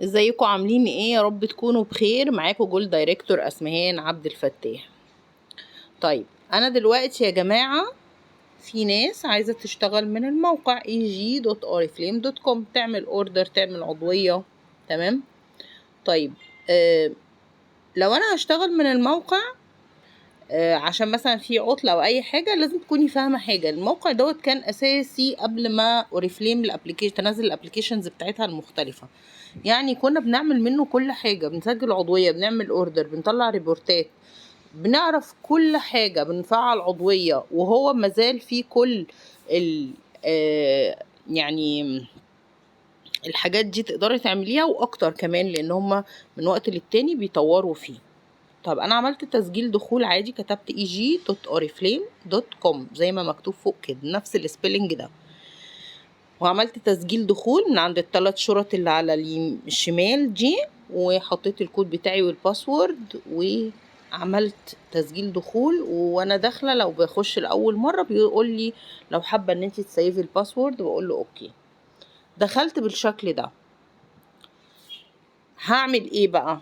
ازيكم عاملين ايه؟ يا رب تكونوا بخير. معاكم جول دايركتور اسمهان عبد الفتاح. طيب انا دلوقتي يا جماعة في ناس عايزة تشتغل من الموقع eg.oriflame.com، تعمل اوردر، تعمل عضوية. تمام. طيب لو انا هشتغل من الموقع عشان مثلا في عطلة او اي حاجة، لازم تكوني فاهمة حاجة. الموقع دوت كان اساسي قبل ما اوريفليم الابليكيشن تنزل الابليكيشنز بتاعتها المختلفة. يعني كنا بنعمل منه كل حاجة، بنسجل عضوية، بنعمل اوردر، بنطلع ريبورتات، بنعرف كل حاجة، بنفعل عضوية، وهو مازال في كل ال يعني الحاجات دي تقدري تعمليها واكتر كمان، لان هما من وقت للتاني بيطوروا فيه. طب انا عملت تسجيل دخول عادي، كتبت eg.oriflame.com زي ما مكتوب فوق كده، نفس السبيلنج ده، وعملت تسجيل دخول من عند الثلاث شرط اللي على الشمال دي، وحطيت الكود بتاعي والباسورد، وعملت تسجيل دخول. وانا داخله لو بخش لاول مره بيقول لي لو حابه ان انت تسيفي الباسورد، بقول له اوكي. دخلت بالشكل ده. هعمل ايه بقى؟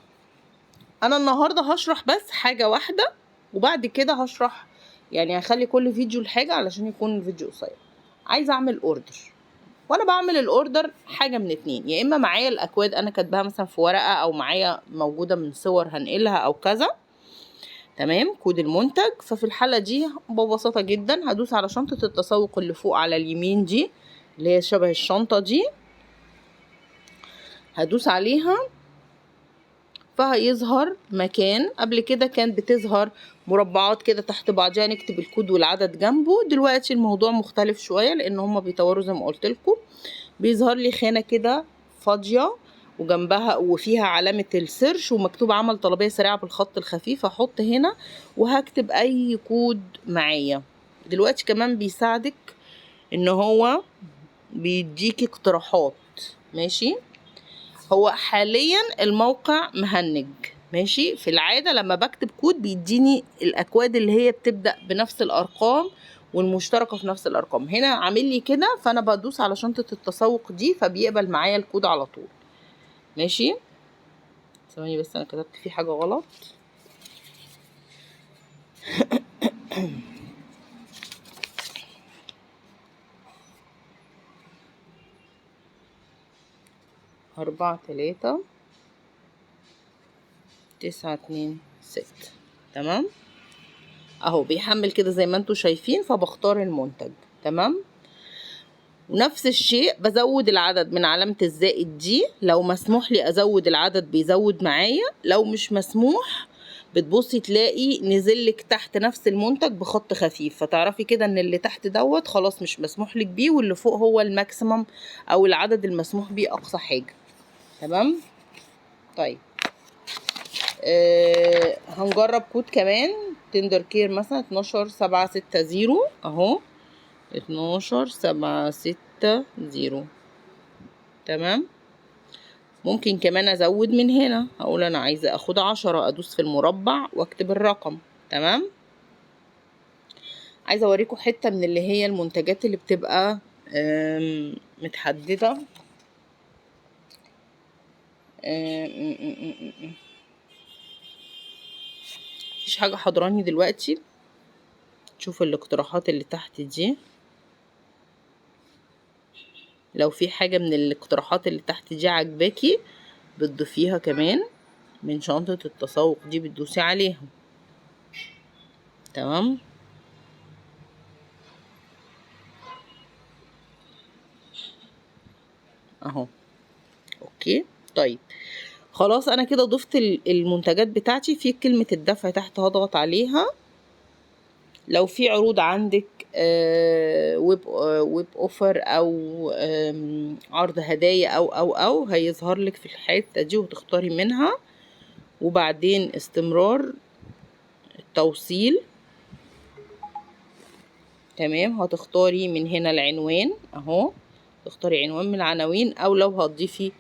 انا النهارده هشرح بس حاجه واحده، وبعد كده هشرح، يعني هخلي كل فيديو لحاجه علشان يكون الفيديو قصير. عايزه اعمل اوردر، وانا بعمل الاوردر حاجه من اتنين: يا اما معايا الاكواد انا كاتباها مثلا في ورقه، او معايا موجوده من صور هنقلها او كذا. تمام. كود المنتج. ففي الحاله دي ببساطه جدا هدوس على شنطه التسوق اللي فوق على اليمين دي، اللي هي شبه الشنطه دي، هدوس عليها. فهيظهر مكان. قبل كده كانت بتظهر مربعات كده تحت بعضها، نكتب الكود والعدد جنبه. دلوقتي الموضوع مختلف شويه، لان هما بيطوروا زي ما قلت لكم. بيظهر لي خانة كده فاضية، وجنبها وفيها علامة السيرش، ومكتوب عمل طلبية سريعة بالخط الخفيف. هحط هنا وهكتب اي كود معايا. دلوقتي كمان بيساعدك ان هو بيديكي اقتراحات. ماشي. هو حاليا الموقع مهنج. ماشي. في العادة لما بكتب كود بيديني الاكواد اللي هي بتبدأ بنفس الارقام والمشتركة في نفس الارقام. هنا عامل لي كده، فانا بدوس على شنطة التسوق دي فبيقبل معايا الكود على طول. ماشي. ثواني بس، انا كتبت فيه حاجة غلط. أربعة تلاتة تسعة اتنين ستة. تمام. اهو بيحمل كده زي ما انتوا شايفين، فبختار المنتج. تمام. ونفس الشيء بزود العدد من علامة الزائد دي. لو مسموح لي ازود العدد بيزود معايا، لو مش مسموح بتبصي تلاقي نزلك تحت نفس المنتج بخط خفيف، فتعرفي كده ان اللي تحت دوت خلاص مش مسموح لك بيه، واللي فوق هو الماكسيمم او العدد المسموح بيه اقصى حاجة. تمام. طيب هنجرب كود كمان. تندر كير مثلا 12760 اهو، 12760. تمام. ممكن كمان ازود من هنا، اقول انا عايزة اخد 10، ادوس في المربع واكتب الرقم. تمام. عايزة اوريكم حتة من اللي هي المنتجات اللي بتبقى متحددة. مفيش حاجة حضراني دلوقتي. شوف الاقتراحات اللي تحت دي، لو في حاجة من الاقتراحات اللي تحت دي عجباكي بتضيفيها كمان من شنطة التسوق دي، بتدوسي عليها. تمام. اهو. اوكي. طيب خلاص انا كده ضفت المنتجات بتاعتي. في كلمة الدفع تحت هضغط عليها. لو في عروض عندك ويب اوفر، او عرض هدايا، او هيظهر لك في الحتة دي وتختاري منها. وبعدين استمرار التوصيل. تمام. هتختاري من هنا العنوان اهو، تختاري عنوان من العناوين، او لو هتضيفي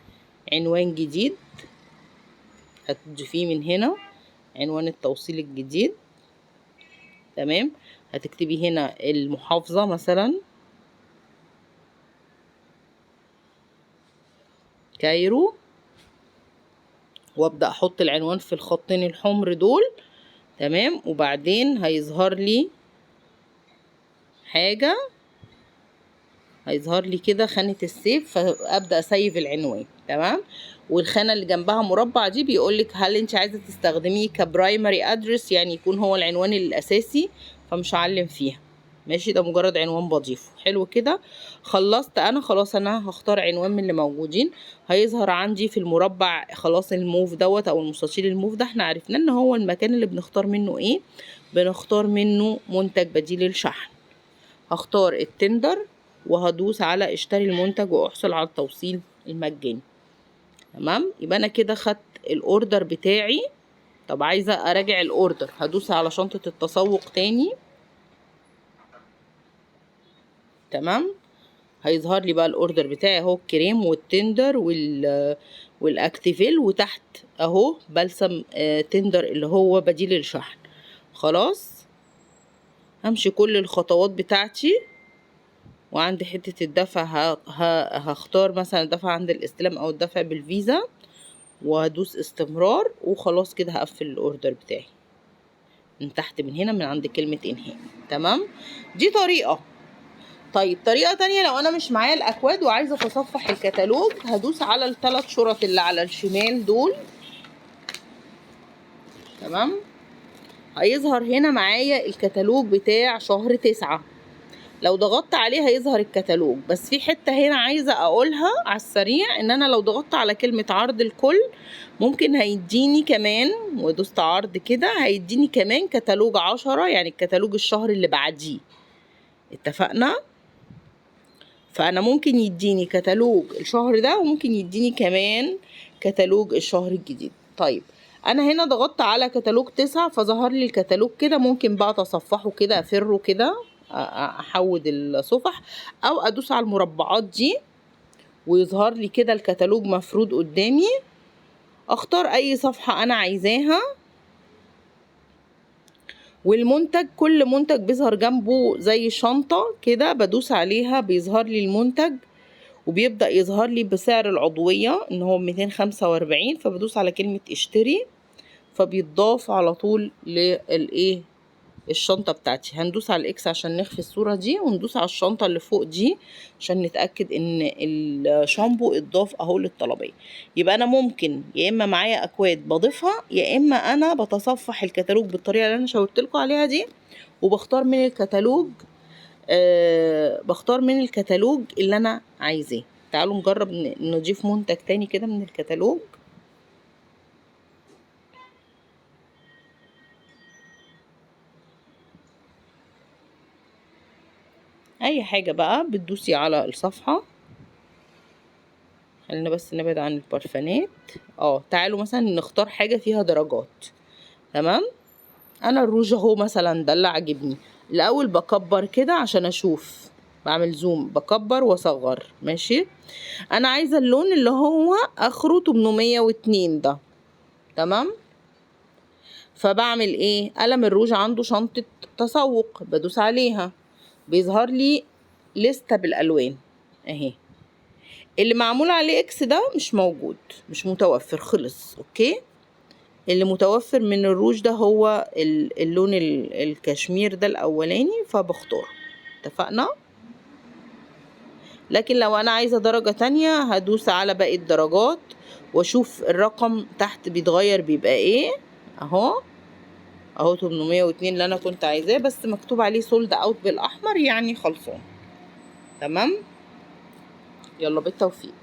عنوان جديد هتضيفيه من هنا، عنوان التوصيل الجديد. تمام. هتكتبي هنا المحافظة مثلا كايرو. وابدأ احط العنوان في الخطين الحمر دول. تمام. وبعدين هيظهر لي حاجة، هيظهر لي كده خانة السيف، فابدأ اسيف العنوان. تمام. والخانة اللي جنبها مربع دي بيقولك هل انت عايزة تستخدميه كبرايمري ادرس، يعني يكون هو العنوان الاساسي، فمش هعلم فيها. ماشي، ده مجرد عنوان بضيفه. حلو كده. خلصت انا، خلاص انا هختار عنوان من اللي موجودين. هيظهر عندي في المربع خلاص الموف دوت او المستطيل الموف ده، احنا عرفنا ان هو المكان اللي بنختار منه ايه، بنختار منه منتج بديل الشحن. هختار التندر وهدوس على اشتري المنتج واحصل على التوصيل المجاني. تمام. يبقى انا كده خدت الاوردر بتاعي. طب عايزه اراجع الاوردر، هدوس على شنطه التسوق تاني. تمام. هيظهر لي بقى الاوردر بتاعي اهو، الكريم والتندر والاكتيفيل، وتحت اهو بلسم تندر اللي هو بديل الشحن. خلاص همشي كل الخطوات بتاعتي. وعند حتة الدفع هختار مثلا الدفع عند الاستلام او الدفع بالفيزا، وهدوس استمرار. وخلاص كده هقفل الاوردر بتاعي من تحت من هنا من عند كلمة انهاء. تمام. دي طريقة. طيب طريقة تانية، لو انا مش معايا الاكواد وعايزة اتصفح الكتالوج، هدوس على الثلاث شرط اللي على الشمال دول. تمام. هيظهر هنا معايا الكتالوج بتاع شهر 9. لو ضغطت عليه هيظهر الكتالوج، بس في حتة هنا عايزة اقولها على السريع، ان انا لو ضغطت على كلمة عرض الكل ممكن هيديني كمان، ودوست عرض كده هيديني كمان كتالوج 10، يعني الكتالوج الشهر اللي بعديه. اتفقنا؟ فانا ممكن يديني كتالوج الشهر ده، وممكن يديني كمان كتالوج الشهر الجديد. طيب انا هنا ضغطت على كتالوج 9 فظهر لي الكتالوج كده. ممكن بقى اتصفحه كده، افره كده، احود الصفح، او ادوس على المربعات دي ويظهر لي كده الكتالوج مفرود قدامي. اختار اي صفحة انا عايزاها، والمنتج كل منتج بيظهر جنبه زي شنطة كده، بدوس عليها بيظهر لي المنتج، وبيبدأ يظهر لي بسعر العضوية ان هو 245. فبدوس على كلمة اشتري، فبيتضاف على طول للايه الشنطة بتاعتي. هندوس على الاكس عشان نخفي الصورة دي، وندوس على الشنطة اللي فوق دي عشان نتأكد ان الشامبو اتضاف اهو للطلبية. يبقى انا ممكن يا اما معايا اكواد بضيفها، يا اما انا بتصفح الكتالوج بالطريقة اللي انا شاورت لكم عليها دي، وبختار من الكتالوج بختار من الكتالوج اللي انا عايزاه. تعالوا نجرب نضيف منتج تاني كده من الكتالوج. اي حاجة بقى بتدوسي على الصفحة. خلينا بس نبعد عن البرفانات. تعالوا مثلا نختار حاجة فيها درجات. تمام. انا الروج اهو مثلا ده اللي عاجبني. الاول بكبر كده عشان اشوف، بعمل زوم، بكبر واصغر. ماشي. انا عايزة اللون اللي هو اخره 802 ده. تمام. فبعمل ايه؟ قلم الروج عنده شنطة تسوق، بدوس عليها بيظهر لي لستة بالالوان اهي. اللي معمول عليه اكس ده مش موجود، مش متوفر، خلص. اوكي. اللي متوفر من الروج ده هو اللون الكشمير ده الاولاني، فبختاره. اتفقنا؟ لكن لو انا عايزة درجة تانية هدوس على باقي الدرجات واشوف الرقم تحت بيتغير بيبقى ايه. اهو 802 اللي انا كنت عايزاه، بس مكتوب عليه سولد اوت بالاحمر، يعني خلصان. تمام. يلا بالتوفيق.